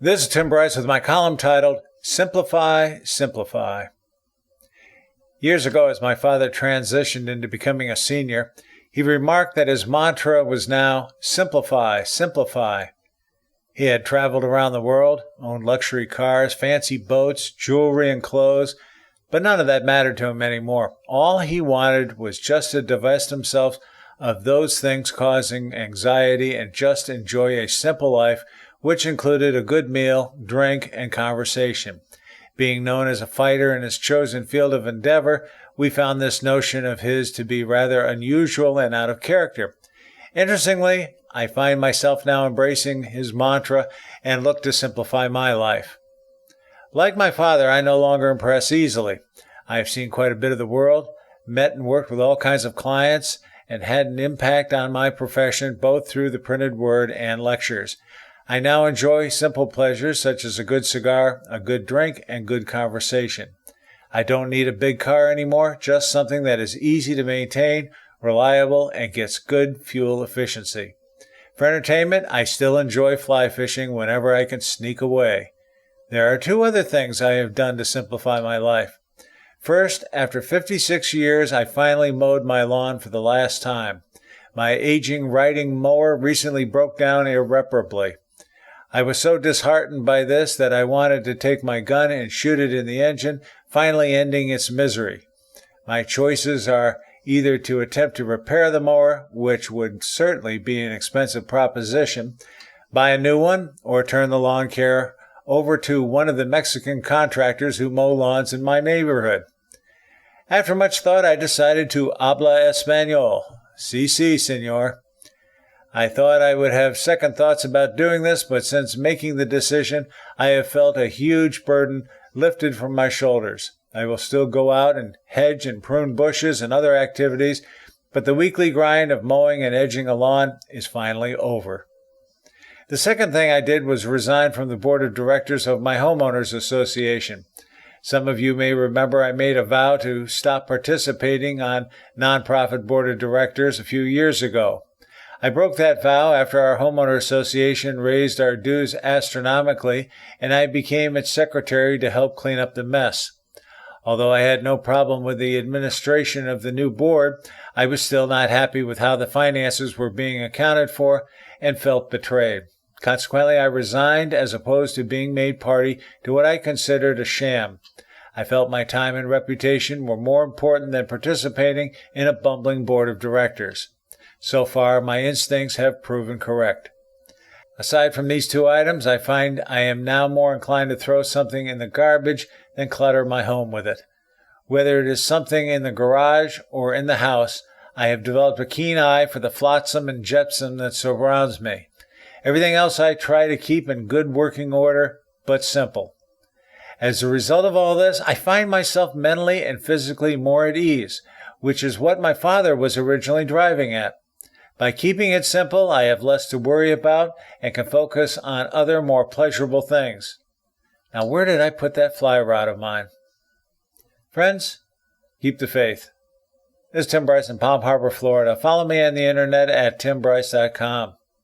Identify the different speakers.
Speaker 1: This is Tim Bryce with my column titled, Simplify, Simplify. Years ago, as my father transitioned into becoming a senior, he remarked that his mantra was now, simplify, simplify. He had traveled around the world, owned luxury cars, fancy boats, jewelry, and clothes, but none of that mattered to him anymore. All he wanted was just to divest himself of those things causing anxiety and just enjoy a simple life, which included a good meal, drink, and conversation. Being known as a fighter in his chosen field of endeavor, we found this notion of his to be rather unusual and out of character. Interestingly, I find myself now embracing his mantra and look to simplify my life. Like my father, I no longer impress easily. I have seen quite a bit of the world, met and worked with all kinds of clients, and had an impact on my profession both through the printed word and lectures. I now enjoy simple pleasures such as a good cigar, a good drink, and good conversation. I don't need a big car anymore, just something that is easy to maintain, reliable, and gets good fuel efficiency. For entertainment, I still enjoy fly fishing whenever I can sneak away. There are two other things I have done to simplify my life. First, after 56 years, I finally mowed my lawn for the last time. My aging riding mower recently broke down irreparably. I was so disheartened by this that I wanted to take my gun and shoot it in the engine, finally ending its misery. My choices are either to attempt to repair the mower, which would certainly be an expensive proposition, buy a new one, or turn the lawn care over to one of the Mexican contractors who mow lawns in my neighborhood. After much thought, I decided to habla español. Sí, señor. I thought I would have second thoughts about doing this, but since making the decision, I have felt a huge burden lifted from my shoulders. I will still go out and hedge and prune bushes and other activities, but the weekly grind of mowing and edging a lawn is finally over. The second thing I did was resign from the board of directors of my homeowners association. Some of you may remember I made a vow to stop participating on nonprofit board of directors a few years ago. I broke that vow after our homeowner association raised our dues astronomically, and I became its secretary to help clean up the mess. Although I had no problem with the administration of the new board, I was still not happy with how the finances were being accounted for and felt betrayed. Consequently, I resigned as opposed to being made party to what I considered a sham. I felt my time and reputation were more important than participating in a bumbling board of directors. So far, my instincts have proven correct. Aside from these two items, I find I am now more inclined to throw something in the garbage than clutter my home with it. Whether it is something in the garage or in the house, I have developed a keen eye for the flotsam and jetsam that surrounds me. Everything else I try to keep in good working order, but simple. As a result of all this, I find myself mentally and physically more at ease, which is what my father was originally driving at. By keeping it simple, I have less to worry about and can focus on other more pleasurable things. Now, where did I put that fly rod of mine? Friends, keep the faith. This is Tim Bryce in Palm Harbor, Florida. Follow me on the internet at timbryce.com.